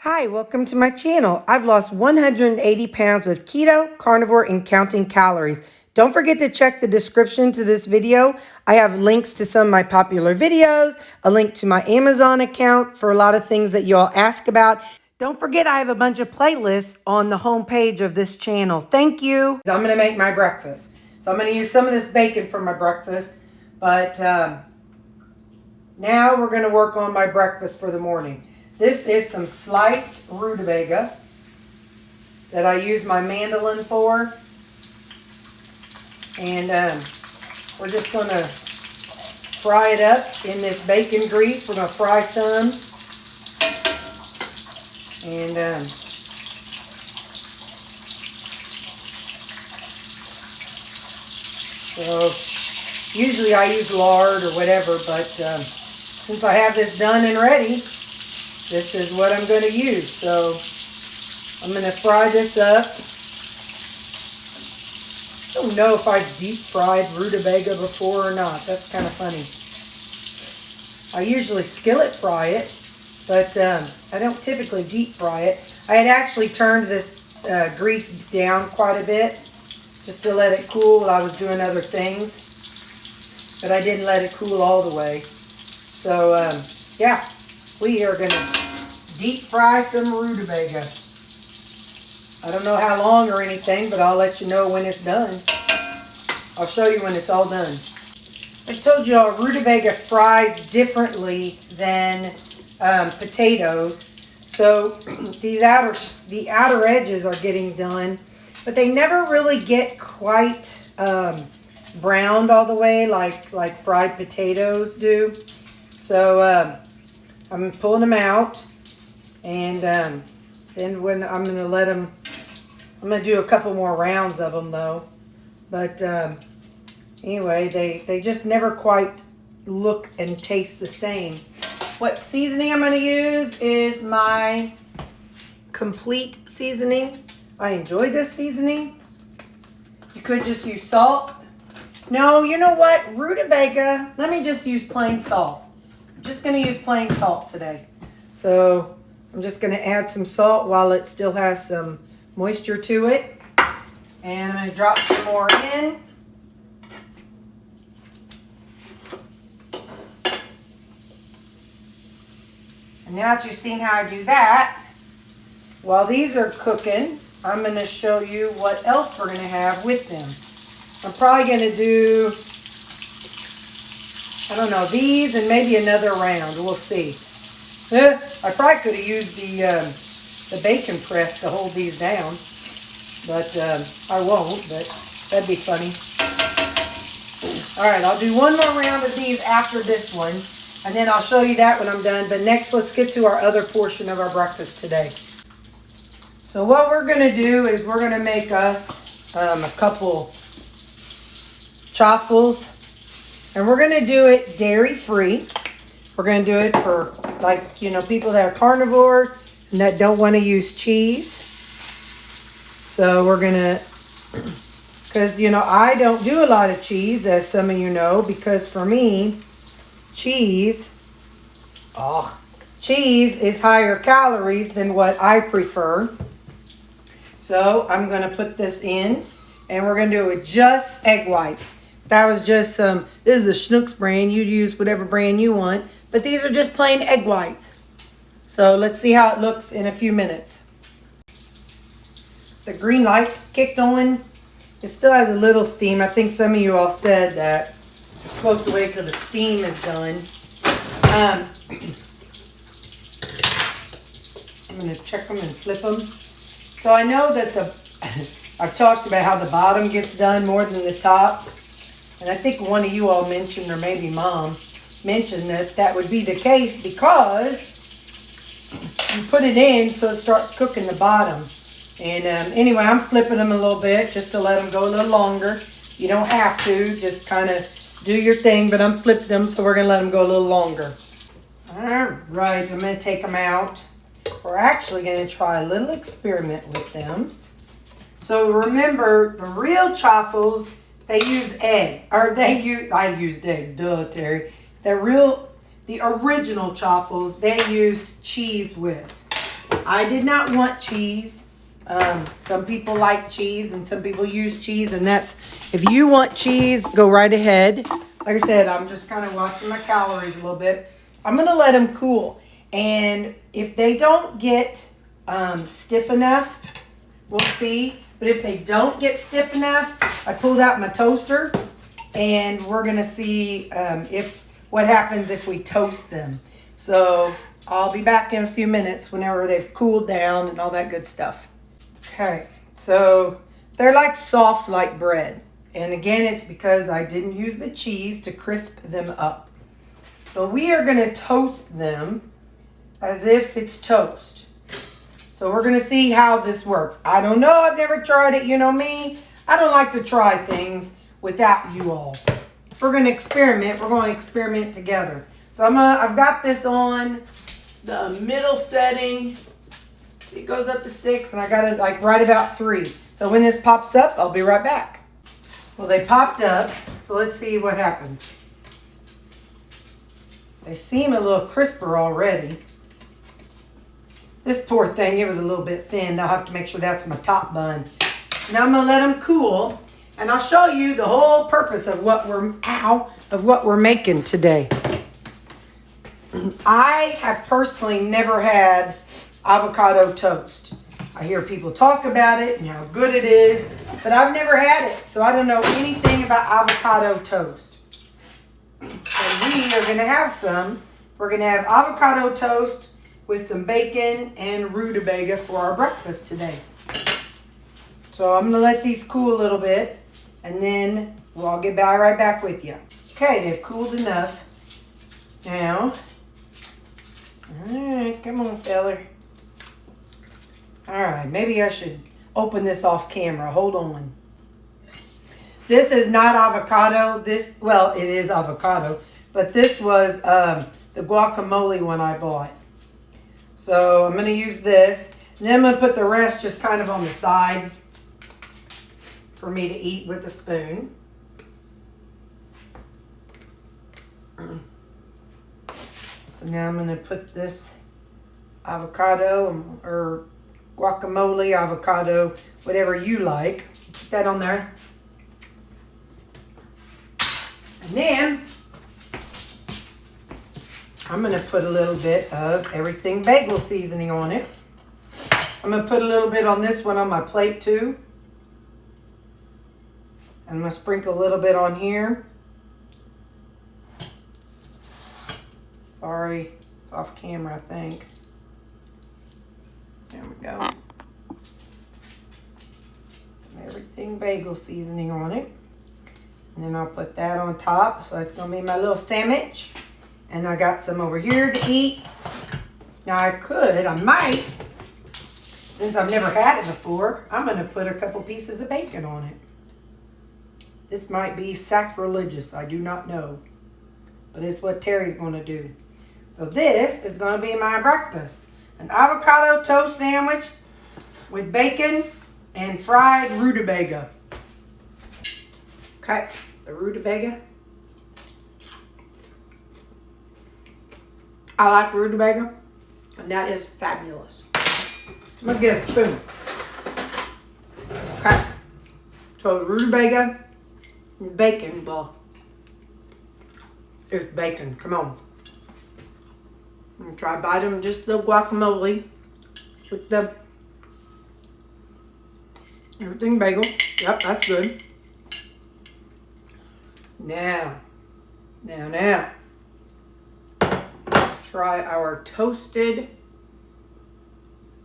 Hi, welcome to my channel. I've lost 180 pounds with keto, carnivore, and counting calories. Don't forget to check the description to this video. I have links to some of my popular videos, a link to my Amazon account for a lot of things that you all ask about. Don't forget I have a bunch of playlists on the home page of this channel. Thank you. I'm going to make my breakfast. So I'm going to use some of this bacon for my breakfast, but now we're going to work on my breakfast for the morning. This is some sliced rutabaga that I use my mandolin for. And we're just going to fry it up in this bacon grease. We're going to fry some. And so usually I use lard or whatever, but since I have this done and ready, this is what I'm going to use. So I'm going to fry this up. I don't know if I've deep fried rutabaga before or not. That's kind of funny. I usually skillet fry it, but I don't typically deep fry it. I had actually turned this grease down quite a bit just to let it cool while I was doing other things. But I didn't let it cool all the way. So yeah. We are going to deep fry some rutabaga. I don't know how long or anything, but I'll let you know when it's done. I'll show you when it's all done. I told you all rutabaga fries differently than potatoes. So the outer edges are getting done, but they never really get quite browned all the way like fried potatoes do. So I'm pulling them out, and then when I'm going to let them, I'm going to do a couple more rounds of them though. But anyway, they just never quite look and taste the same. What seasoning I'm going to use is my complete seasoning. I enjoy this seasoning. You could just use salt. No, you know what? Rutabaga, let me just use plain salt. Just going to use plain salt today. So I'm just going to add some salt while it still has some moisture to it. And I'm going to drop some more in. And now that you've seen how I do that, while these are cooking, I'm going to show you what else we're going to have with them. I'm probably going to do, I don't know, these and maybe another round. We'll see. I probably could have used the bacon press to hold these down, but I won't, but that'd be funny. All right, I'll do one more round of these after this one, and then I'll show you that when I'm done. But next, let's get to our other portion of our breakfast today. So what we're going to do is we're going to make us a couple Truffles. And we're going to do it dairy-free. We're going to do it for, like, you know, people that are carnivore and that don't want to use cheese. So we're going to, because, you know, I don't do a lot of cheese, as some of you know, because for me, cheese is higher calories than what I prefer. So I'm going to put this in, and we're going to do it with just egg whites. That was just this is the Schnucks brand. You'd use whatever brand you want. But these are just plain egg whites. So let's see how it looks in a few minutes. The green light kicked on. It still has a little steam. I think some of you all said that you're supposed to wait till the steam is done. I'm going to check them and flip them. So I know that I've talked about how the bottom gets done more than the top. And I think one of you all mentioned, or maybe Mom mentioned, that that would be the case because you put it in so it starts cooking the bottom. And anyway, I'm flipping them a little bit just to let them go a little longer. You don't have to, just kind of do your thing, but I'm flipping them, so we're going to let them go a little longer. All right, I'm going to take them out. We're actually going to try a little experiment with them. So remember, the real Truffles, they use egg, or I used egg, duh, Terry. The original Truffles, they used cheese with. I did not want cheese. Some people like cheese and some people use cheese, and that's, if you want cheese, go right ahead. Like I said, I'm just kind of watching my calories a little bit. I'm going to let them cool. And if they don't get stiff enough, we'll see. But if they don't get stiff enough, I pulled out my toaster, and we're going to see what happens if we toast them. So I'll be back in a few minutes whenever they've cooled down and all that good stuff. Okay, so they're like soft like bread. And again, it's because I didn't use the cheese to crisp them up. So we are going to toast them as if it's toast. So we're going to see how this works. I don't know. I've never tried it. You know me. I don't like to try things without you all. If we're going to experiment, we're going to experiment together. So I've got this on the middle setting. It goes up to 6, and I got it like right about 3. So when this pops up, I'll be right back. Well, they popped up, so let's see what happens. They seem a little crisper already. This poor thing, it was a little bit thin. I'll have to make sure that's my top bun. Now I'm gonna let them cool, and I'll show you the whole purpose of what we're making today. I have personally never had avocado toast. I hear people talk about it and how good it is, but I've never had it, so I don't know anything about avocado toast. And we are going to have some. We're going to have avocado toast with some bacon and rutabaga for our breakfast today. So I'm going to let these cool a little bit, and then I'll get right back with you. Okay, they've cooled enough. Now, all right, come on, feller. All right, maybe I should open this off camera. Hold on. This is not avocado. Well, it is avocado, but this was the guacamole one I bought. So I'm going to use this. And then I'm going to put the rest just kind of on the side for me to eat with a spoon. So now I'm going to put this avocado or guacamole, avocado, whatever you like. Put that on there. And then I'm going to put a little bit of everything bagel seasoning on it. I'm going to put a little bit on this one on my plate too. I'm going to sprinkle a little bit on here. Sorry, it's off camera, I think. There we go. Some everything bagel seasoning on it. And then I'll put that on top. So that's going to be my little sandwich. And I got some over here to eat. Now I might, since I've never had it before, I'm going to put a couple pieces of bacon on it. This might be sacrilegious. I do not know. But it's what Terry's going to do. So this is going to be my breakfast. An avocado toast sandwich with bacon and fried rutabaga. Okay, the rutabaga. I like rutabaga, and that is fabulous. I'm going to get a spoon. Okay, so rutabaga and bacon, well, it's bacon, come on. I'm going to try biting just the guacamole with the everything bagel. Yep, that's good. Now. Let's try our toasted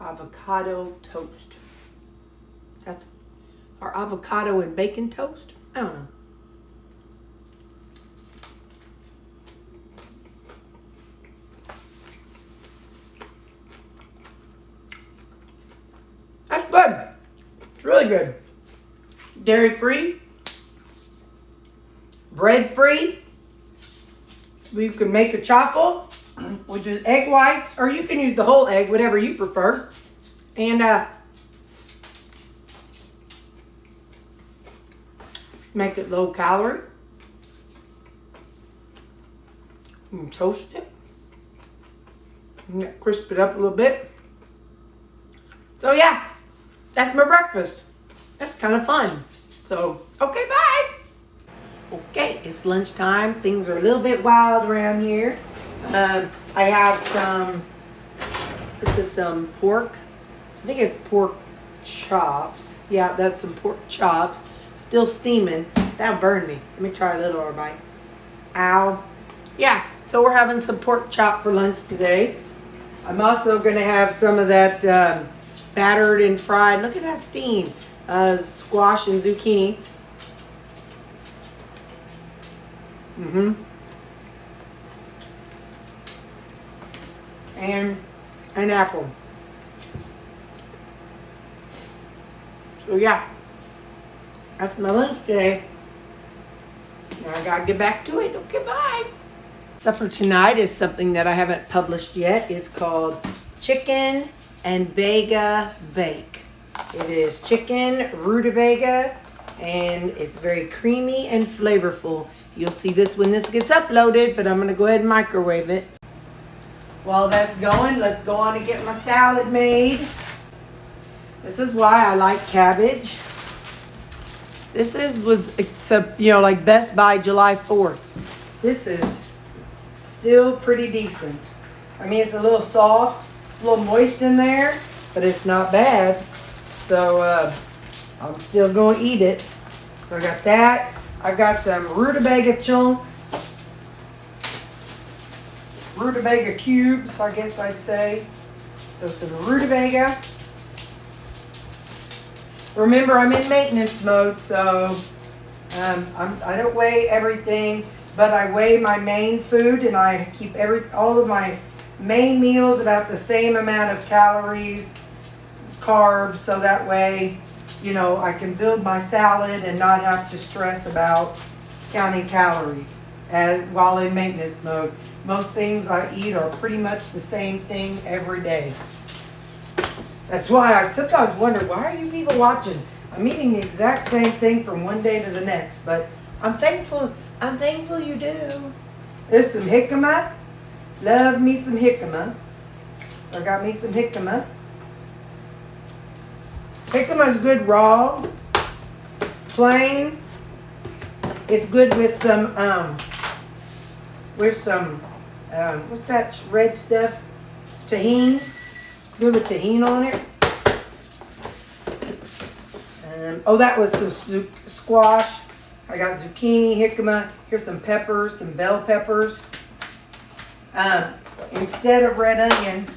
avocado toast. That's our avocado and bacon toast? I don't know. That's good. It's really good. Dairy-free. Bread-free. You can make a chaffle, which is egg whites, or you can use the whole egg, whatever you prefer. And make it low calorie. You can toast it. And crisp it up a little bit. So yeah, that's my breakfast. That's kind of fun. So, okay, bye. Okay, it's lunchtime. Things are a little bit wild around here. I have this is some pork. I think it's pork chops. Yeah, that's some pork chops. Still steaming. That burned me. Let me try a little more bite. Ow. Yeah, so we're having some pork chop for lunch today. I'm also going to have some of that battered and fried. Look at that steam. Squash and zucchini. And an apple. So yeah, that's my lunch today. Now I gotta get back to it. Okay, bye. Supper tonight is something that I haven't published yet. It's called chicken and vega bake. It is chicken rutabaga, and it's very creamy and flavorful. You'll see this when this gets uploaded, but I'm gonna go ahead and microwave it. While that's going, let's go on and get my salad made. This is why I like cabbage. This was like Best Buy July 4th. This is still pretty decent. I mean, it's a little soft, it's a little moist in there, but it's not bad. So I'm still going to eat it. So I got that. I've got some rutabaga chunks. Rutabaga cubes, I guess I'd say. So some rutabaga. Remember, I'm in maintenance mode, so I don't weigh everything, but I weigh my main food, and I keep all of my main meals about the same amount of calories, carbs, so that way, I can build my salad and not have to stress about counting calories while in maintenance mode. Most things I eat are pretty much the same thing every day. That's why I sometimes wonder, why are you people watching? I'm eating the exact same thing from one day to the next, but I'm thankful you do. There's some jicama. Love me some jicama. So I got me some jicama. Jicama is good raw, plain. It's good with some what's that red stuff? Tahini. It's good with tahini on it. That was some squash. I got zucchini, jicama. Here's some peppers, some bell peppers. Instead of red onions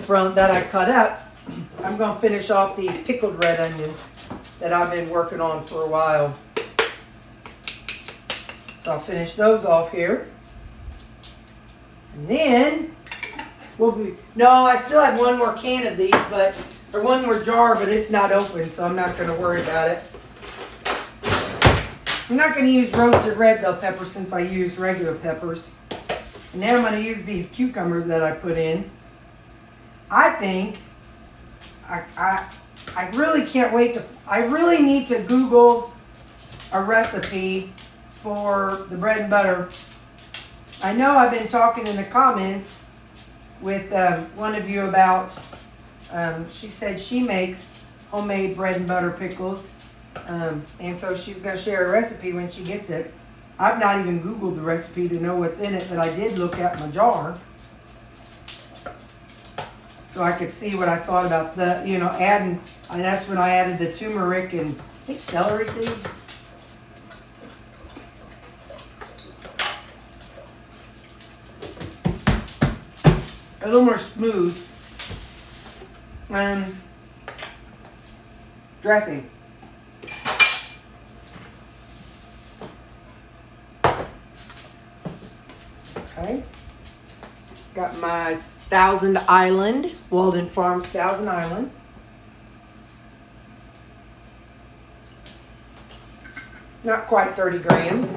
that I cut up, I'm going to finish off these pickled red onions that I've been working on for a while. So I'll finish those off here. And then I still have one more can of these, or one more jar, but it's not open, so I'm not going to worry about it. I'm not going to use roasted red bell peppers since I used regular peppers. And now I'm going to use these cucumbers that I put in. I think I really can't wait I really need to Google a recipe for the bread and butter. I know I've been talking in the comments with one of you about, she said she makes homemade bread and butter pickles. And so she's going to share a recipe when she gets it. I've not even Googled the recipe to know what's in it, but I did look at my jar. So I could see what I thought about adding, and that's when I added the turmeric and I think celery seeds. A little more smooth. Dressing. Okay. Got my Thousand Island, Walden Farms Thousand Island. Not quite 30 grams.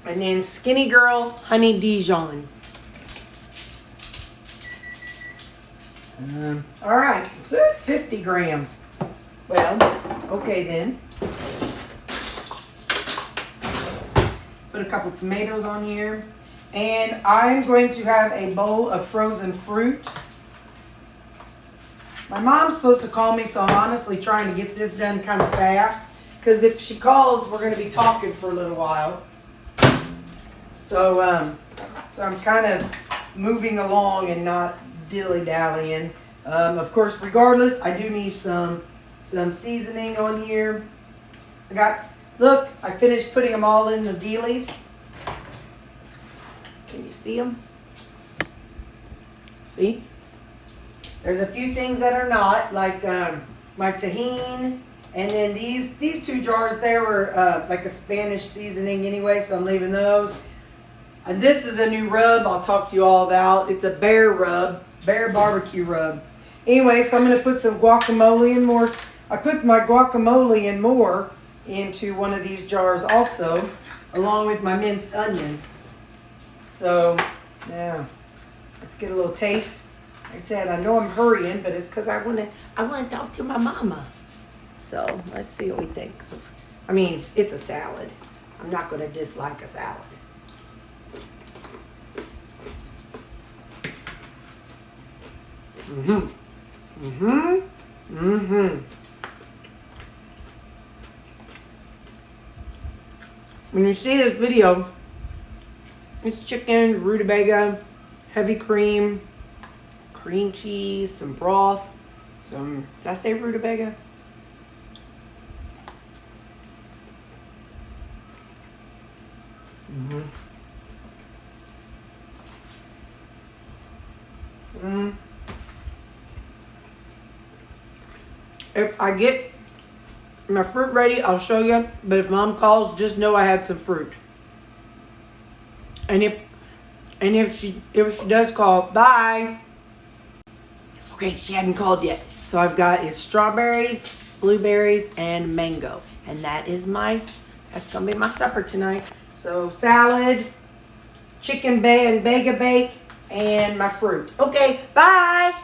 And then Skinny Girl Honey Dijon. All right, so 50 grams. Well, okay then. Put a couple tomatoes on here. And I'm going to have a bowl of frozen fruit. My mom's supposed to call me, so I'm honestly trying to get this done kind of fast. Because if she calls, we're going to be talking for a little while. So I'm kind of moving along and not dilly-dallying. Of course, regardless, I do need some seasoning on here. Look, I finished putting them all in the dealies. Can you see them? See? There's a few things that are not, like my tahini, and then these 2 jars there were like a Spanish seasoning anyway, so I'm leaving those. And this is a new rub I'll talk to you all about. It's a bear barbecue rub. Anyway, so I'm going to put some guacamole and more. I put my guacamole and more into one of these jars also, along with my minced onions. So, yeah, let's get a little taste. Like I said, I know I'm hurrying, but it's because I want to talk to my mama. So, let's see what we think. I mean, it's a salad. I'm not going to dislike a salad. When you see this video, it's chicken, rutabaga, heavy cream cheese, some broth, did I say rutabaga? If I get my fruit ready, I'll show you. But if Mom calls, just know I had some fruit. And if she does call, bye. Okay, she hadn't called yet. So I've got is strawberries, blueberries, and mango. And that's gonna be my supper tonight. So salad, chicken and bega bake, and my fruit. Okay, bye.